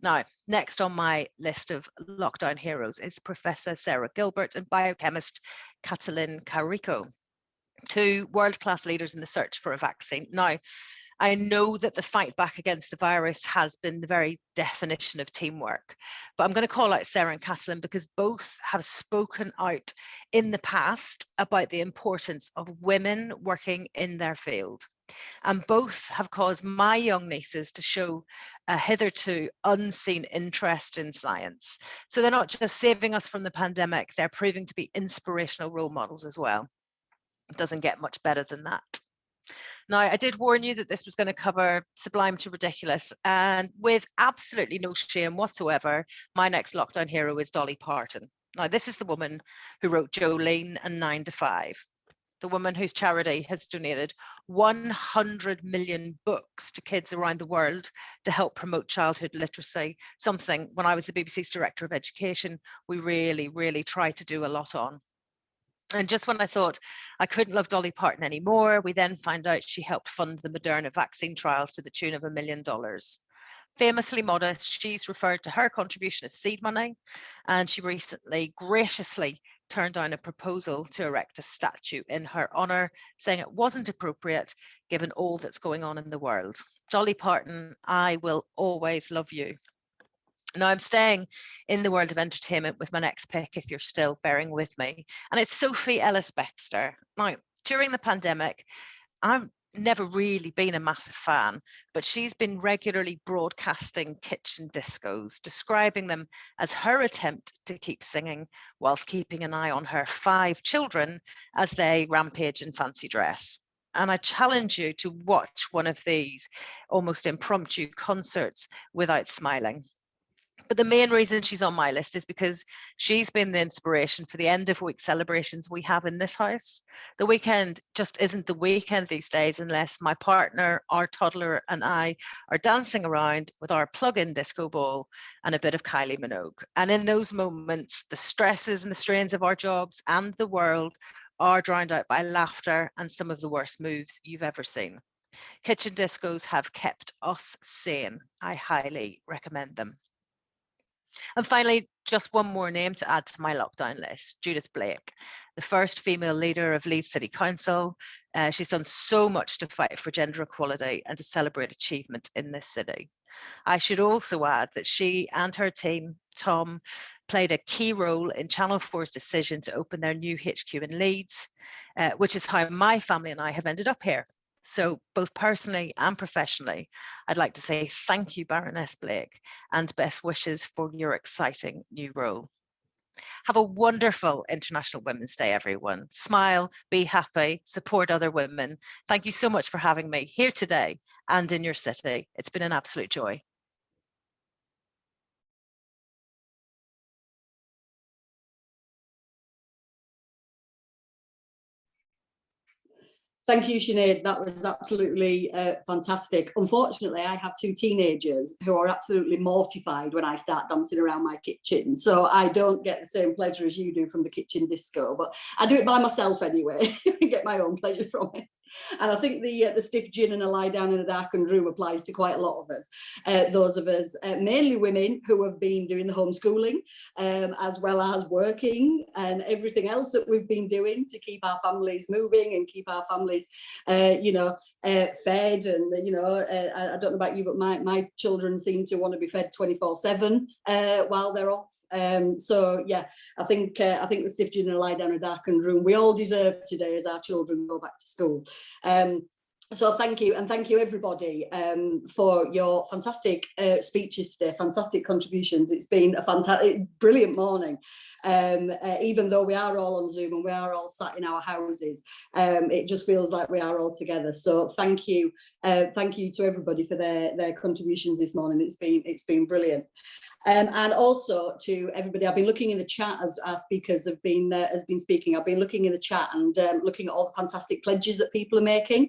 Now, next on my list of lockdown heroes is Professor Sarah Gilbert and biochemist Katalin Kariko, two world-class leaders in the search for a vaccine. Now, I know that the fight back against the virus has been the very definition of teamwork, but I'm going to call out Sarah and Katalin because both have spoken out in the past about the importance of women working in their field. And both have caused my young nieces to show a hitherto unseen interest in science. So they're not just saving us from the pandemic, they're proving to be inspirational role models as well. It doesn't get much better than that. Now, I did warn you that this was going to cover sublime to ridiculous, and with absolutely no shame whatsoever, my next lockdown hero is Dolly Parton. Now, this is the woman who wrote Jolene and 9 to 5. the woman whose charity has donated 100 million books to kids around the world to help promote childhood literacy, something when I was the BBC's Director of Education, we really tried to do a lot on. And just when I thought I couldn't love Dolly Parton anymore, we then found out she helped fund the Moderna vaccine trials to the tune of $1 million. Famously modest, she's referred to her contribution as seed money, and she recently graciously turned down a proposal to erect a statue in her honour, saying it wasn't appropriate given all that's going on in the world. Dolly Parton, I will always love you. Now I'm staying in the world of entertainment with my next pick, if you're still bearing with me, and it's Sophie Ellis-Bextor. Now, during the pandemic, I've never really been a massive fan, but she's been regularly broadcasting kitchen discos, describing them as her attempt to keep singing whilst keeping an eye on her 5 children as they rampage in fancy dress. And I challenge you to watch one of these almost impromptu concerts without smiling. But the main reason she's on my list is because she's been the inspiration for the end of week celebrations we have in this house. The weekend just isn't the weekend these days unless my partner, our toddler, and I are dancing around with our plug-in disco ball and a bit of Kylie Minogue. And in those moments, the stresses and the strains of our jobs and the world are drowned out by laughter and some of the worst moves you've ever seen. Kitchen discos have kept us sane. I highly recommend them. And finally, just one more name to add to my lockdown list, Judith Blake, the first female leader of Leeds City Council. She's done so much to fight for gender equality and to celebrate achievement in this city. I should also add that she and her team, Tom, played a key role in Channel 4's decision to open their new HQ in Leeds, which is how my family and I have ended up here. So both personally and professionally, I'd like to say thank you, Baroness Blake, and best wishes for your exciting new role. Have a wonderful International Women's Day, everyone. Smile, be happy, support other women. Thank you so much for having me here today and in your city. It's been an absolute joy. Thank you, Sinead. That was absolutely fantastic. Unfortunately, I have 2 teenagers who are absolutely mortified when I start dancing around my kitchen. So I don't get the same pleasure as you do from the kitchen disco, but I do it by myself anyway, get my own pleasure from it. And I think the stiff gin and a lie down in a darkened room applies to quite a lot of us. Those of us, mainly women, who have been doing the homeschooling, as well as working and everything else that we've been doing to keep our families moving and keep our families, fed. And, I don't know about you, but my children seem to want to be fed 24/7 while they're off. So yeah, I think the stiff gin and a lie down in a darkened room, we all deserve today as our children go back to school. So thank you, and thank you everybody for your fantastic speeches today, fantastic contributions. It's been a fantastic, brilliant morning. Even though we are all on Zoom and we are all sat in our houses, it just feels like we are all together. So thank you to everybody for their contributions this morning. It's been brilliant. And also to everybody, I've been looking in the chat as our speakers have been speaking. I've been looking in the chat and looking at all the fantastic pledges that people are making.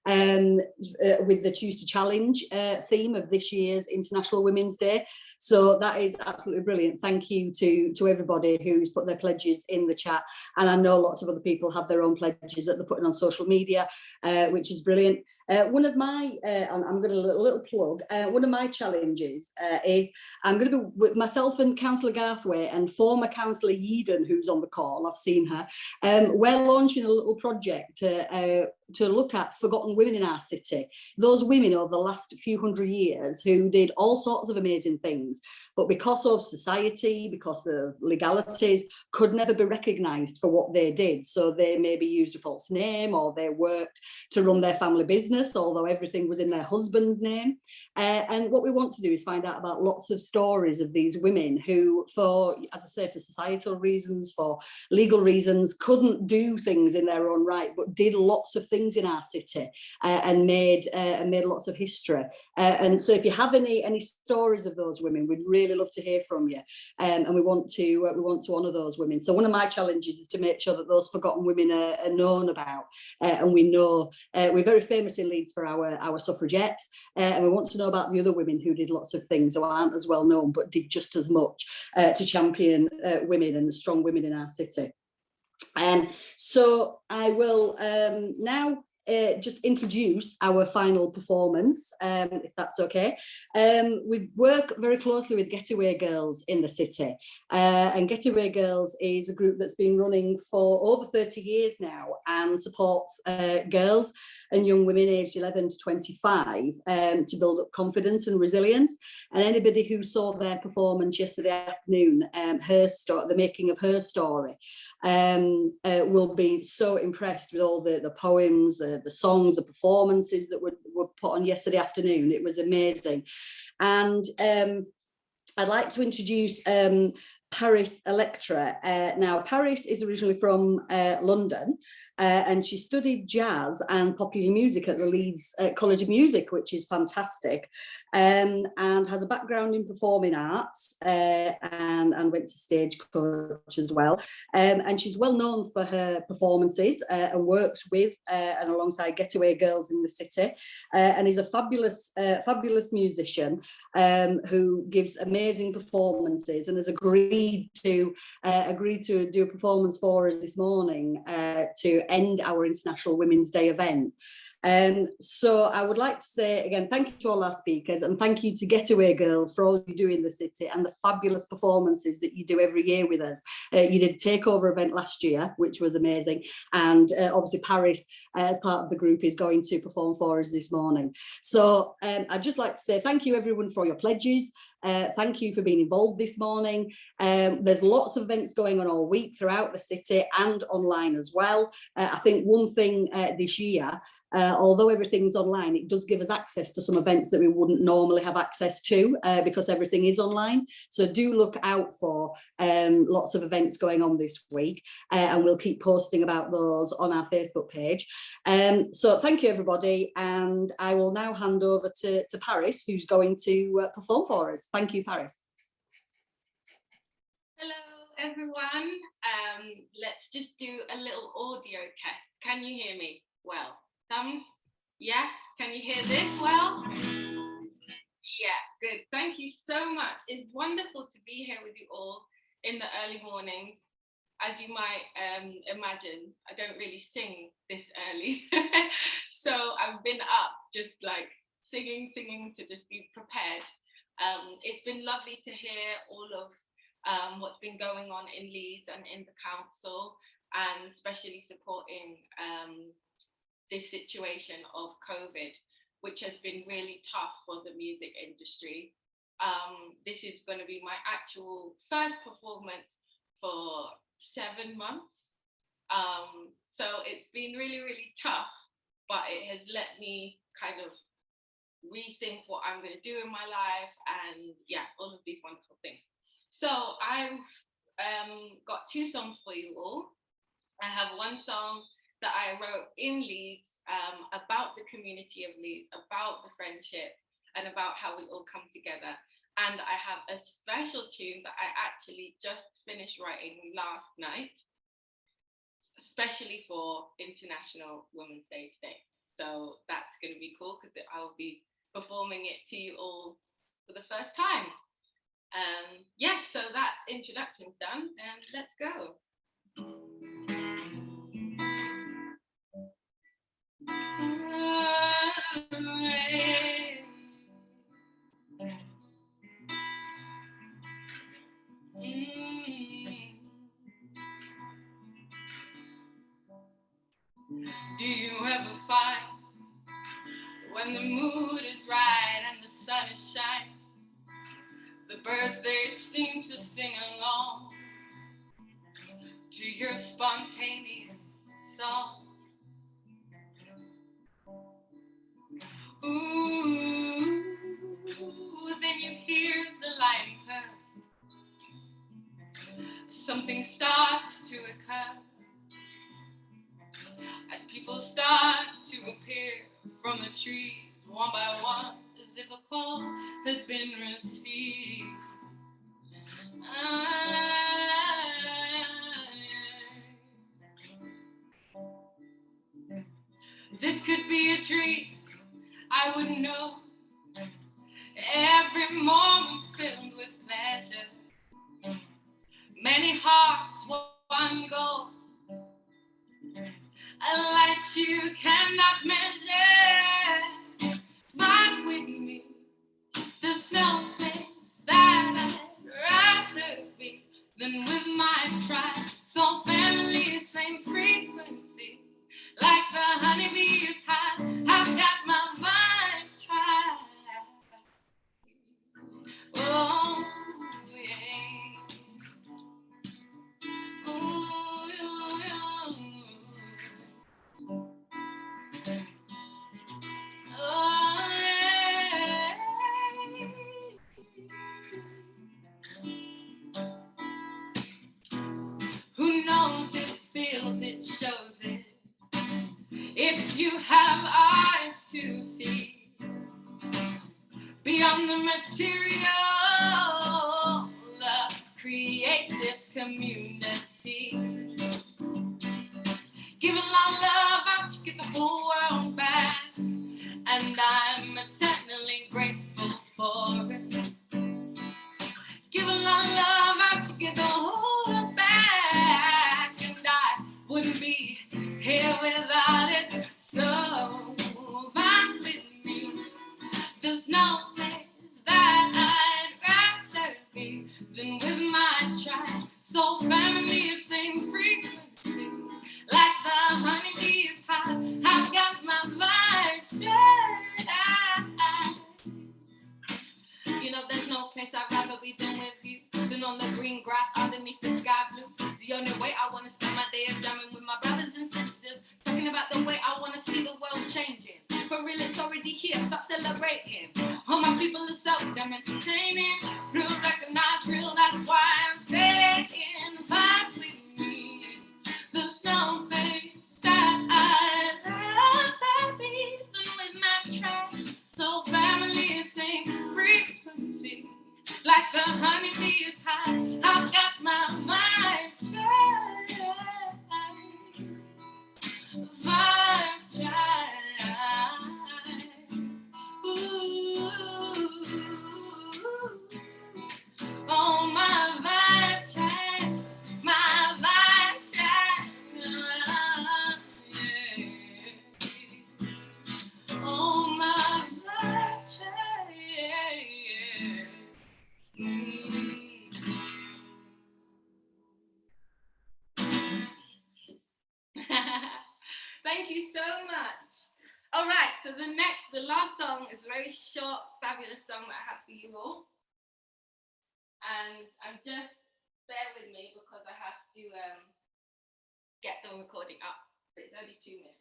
With the Choose to Challenge theme of this year's International Women's Day. So that is absolutely brilliant. Thank you to everybody who's put their pledges in the chat. And I know lots of other people have their own pledges that they're putting on social media, which is brilliant. One of my, I'm going to a little plug, one of my challenges is I'm going to be with myself and Councillor Garthwaite and former Councillor Yeadon, who's on the call, I've seen her. We're launching a little project to look at forgotten women in our city. Those women over the last few hundred years who did all sorts of amazing things, but because of society, because of legalities, could never be recognised for what they did. So they maybe used a false name or they worked to run their family business business, although everything was in their husband's name. And what we want to do is find out about lots of stories of these women who, for, as I say, for societal reasons, for legal reasons, couldn't do things in their own right, but did lots of things in our city and made lots of history. And so if you have any stories of those women, we'd really love to hear from you. And we want to honour those women. So one of my challenges is to make sure that those forgotten women are known about. And we know we're very famous in Leeds for our suffragettes, and we want to know about the other women who did lots of things, who aren't as well known, but did just as much to champion women and strong women in our city. So I will now just introduce our final performance, if that's okay. We work very closely with Getaway Girls in the city, and Getaway Girls is a group that's been running for over 30 years now and supports girls and young women aged 11 to 25 to build up confidence and resilience. And anybody who saw their performance yesterday afternoon, the making of her story, will be so impressed with all the poems, the songs, the performances that were put on yesterday afternoon. It was amazing. And I'd like to introduce Pariss Elektra. Now, Pariss is originally from London, and she studied jazz and popular music at the Leeds College of Music, which is fantastic, and has a background in performing arts, and went to Stagecoach as well. And she's well known for her performances and works with and alongside Getaway Girls in the city, and is a fabulous musician who gives amazing performances, and has agreed to do a performance for us this morning to end our International Women's Day event. So I would like to say again, thank you to all our speakers, and thank you to Getaway Girls for all you do in the city and the fabulous performances that you do every year with us. You did a takeover event last year, which was amazing, and obviously Pariss, as part of the group, is going to perform for us this morning. So I'd just like to say thank you everyone for your pledges. Thank you for being involved this morning. There's lots of events going on all week throughout the city and online as well. I think one thing this year, although everything's online, it does give us access to some events that we wouldn't normally have access to because everything is online. So do look out for lots of events going on this week, and we'll keep posting about those on our Facebook page. So thank you everybody, and I will now hand over to Pariss, who's going to perform for us. Thank you, Pariss. Hello everyone. Let's just do a little audio test. Can you hear me well? Thumbs? Yeah? Can you hear this well? Yeah, good. Thank you so much. It's wonderful to be here with you all in the early mornings. As you might imagine, I don't really sing this early. So I've been up just like singing to just be prepared. It's been lovely to hear all of what's been going on in Leeds and in the council, and especially supporting this situation of COVID, which has been really tough for the music industry. This is going to be my actual first performance for 7 months. So it's been really, really tough, but it has let me kind of rethink what I'm going to do in my life, and yeah, all of these wonderful things. So I've got 2 songs for you all. I have one song that I wrote in Leeds about the community of Leeds, about the friendship, and about how we all come together. And I have a special tune that I actually just finished writing last night, especially for International Women's Day today. So that's going to be cool because I will be performing it to you all for the first time. Yeah, so that's introductions done, and let's go. Do you ever find when the mood is right and the sun is shining, the birds, they seem to sing along to your spontaneous song? Ooh, then you hear the lion purr. Something starts to occur as people start to appear from the trees, one by one, as if a call had been received. This could be a dream, I wouldn't know. Every moment filled with pleasure. Many hearts, one goal. A light you cannot measure. Vibe with me. There's no place that I'd rather be than with my tribe. So family, same frequency. Like the honeybees high, I've got my vibe tribe. Oh, yeah. Ooh, oh, yeah. Who knows it, feels it, shows it. If you have eyes to see beyond the material, the creative community. Give a lot of love out to get the whole world back, and I'm eternally grateful for it. Give a lot of love out to get the whole world back, and I wouldn't be here without it. So vibe with me. There's no place that I'd rather be than with my tribe. So family is same frequency. Like the honeybees high, I've got my vibe tribe. You know there's no place I'd rather be than with you, than on the green grass underneath the sky blue. The only way I want to spend my day is jamming with my brothers and sisters, talking about the way I want to see the world changing. For real, it's already here, start celebrating. All my people are self-damn entertaining. Real, recognize real, that's why I'm saying vibe with me. There's no place that I'd rather be than with my tribe. So family is same frequency. Like the honeybee is high, I've got my vibe tribe. Vibe tribe. Ooh, oh my vibe tribe, my vibe tribe. Yeah. Oh my vibe tribe. Yeah. Thank you so much. All right, so the last song is a very short, fabulous song that I have for you all. And I'm just, bear with me because I have to get the recording up. But it's only 2 minutes.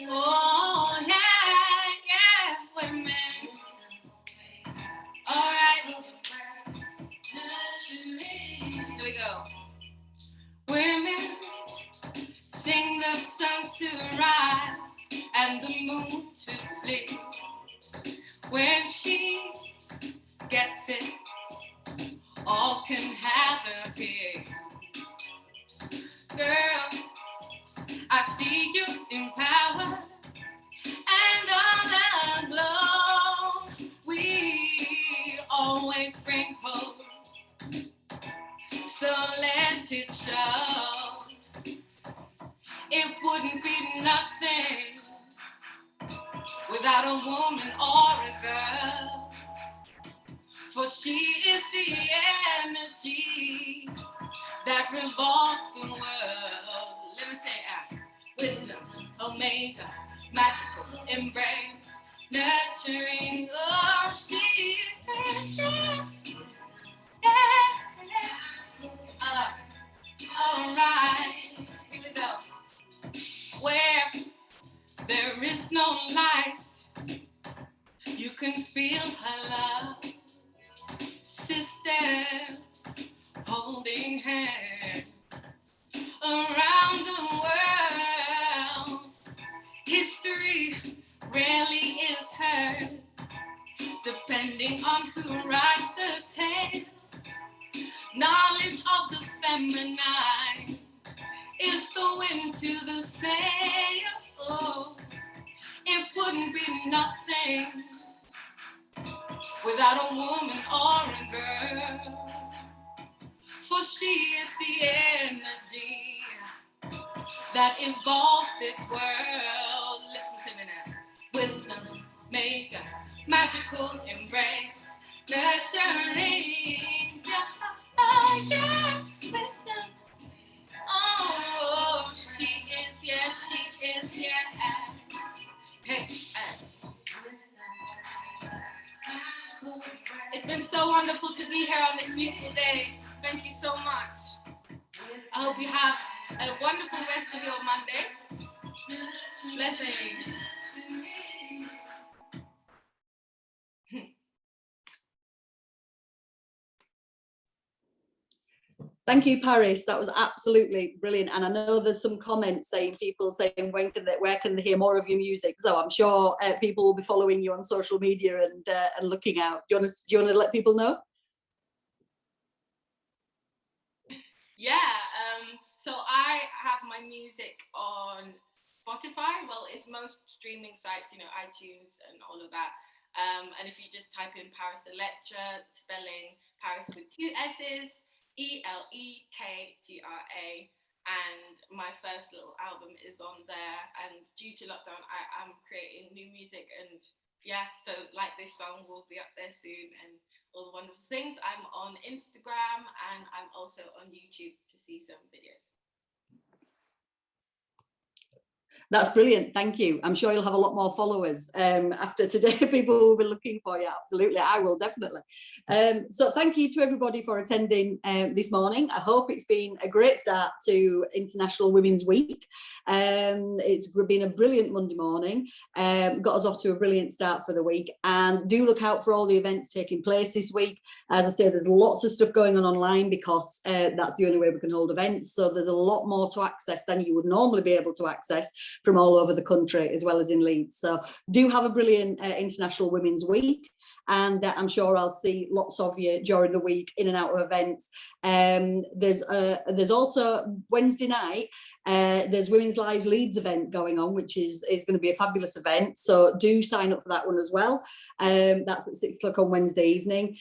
Oh, yeah, women. All right. Here we go. Women sing the sun to rise and the moon to sleep. When she gets it, all can have her pick. Girl, I see you in power and all aglow. We always bring hope, so let it show. It wouldn't be nothing without a woman or a girl, for she is the energy that revolves the world. Let me say it out. Wisdom, Omega, magical embrace, nurturing. Oh, she is, all right, here we go. Where there is no light, you can feel her love. Sisters holding hands around the world. History rarely is heard, depending on who writes the tale. Knowledge of the feminine is the wind to the sail. Oh, it wouldn't be nothing without a woman or a girl, for she is the energy that evolves this world. Listen to me now. Wisdom, maker, magical embrace, nurturing, just yeah, wisdom. Oh, she is, yeah, she is, yeah. Hey, it's been so wonderful to be here on this beautiful day. Thank you so much. I hope you have a wonderful rest of your Monday. Blessings. Thank you, Pariss. That was absolutely brilliant. And I know there's some comments saying, people saying, where can they hear more of your music? So I'm sure people will be following you on social media and looking out. Do you want to let people know? Yeah. So I have my music on Spotify. Well, it's most streaming sites, you know, iTunes and all of that. And if you just type in Pariss Elektra, spelling Pariss with 2 S's, Elektra, and my first little album is on there. And due to lockdown, I am creating new music, and yeah, so like this song will be up there soon and all the wonderful things. I'm on Instagram and I'm also on YouTube to see some videos. That's brilliant. Thank you. I'm sure you'll have a lot more followers after today. People will be looking for you. Absolutely. I will definitely. So thank you to everybody for attending this morning. I hope it's been a great start to International Women's Week. It's been a brilliant Monday morning. Got us off to a brilliant start for the week, and do look out for all the events taking place this week. As I say, there's lots of stuff going on online because that's the only way we can hold events. So there's a lot more to access than you would normally be able to access from all over the country, as well as in Leeds. So do have a brilliant International Women's Week, and I'm sure I'll see lots of you during the week in and out of events. There's also Wednesday night, there's Women's Lives Leeds event going on, which is going to be a fabulous event. So do sign up for that one as well. That's at 6 o'clock on Wednesday evening.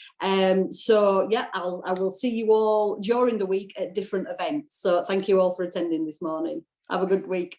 So yeah, I will see you all during the week at different events. So thank you all for attending this morning. Have a good week.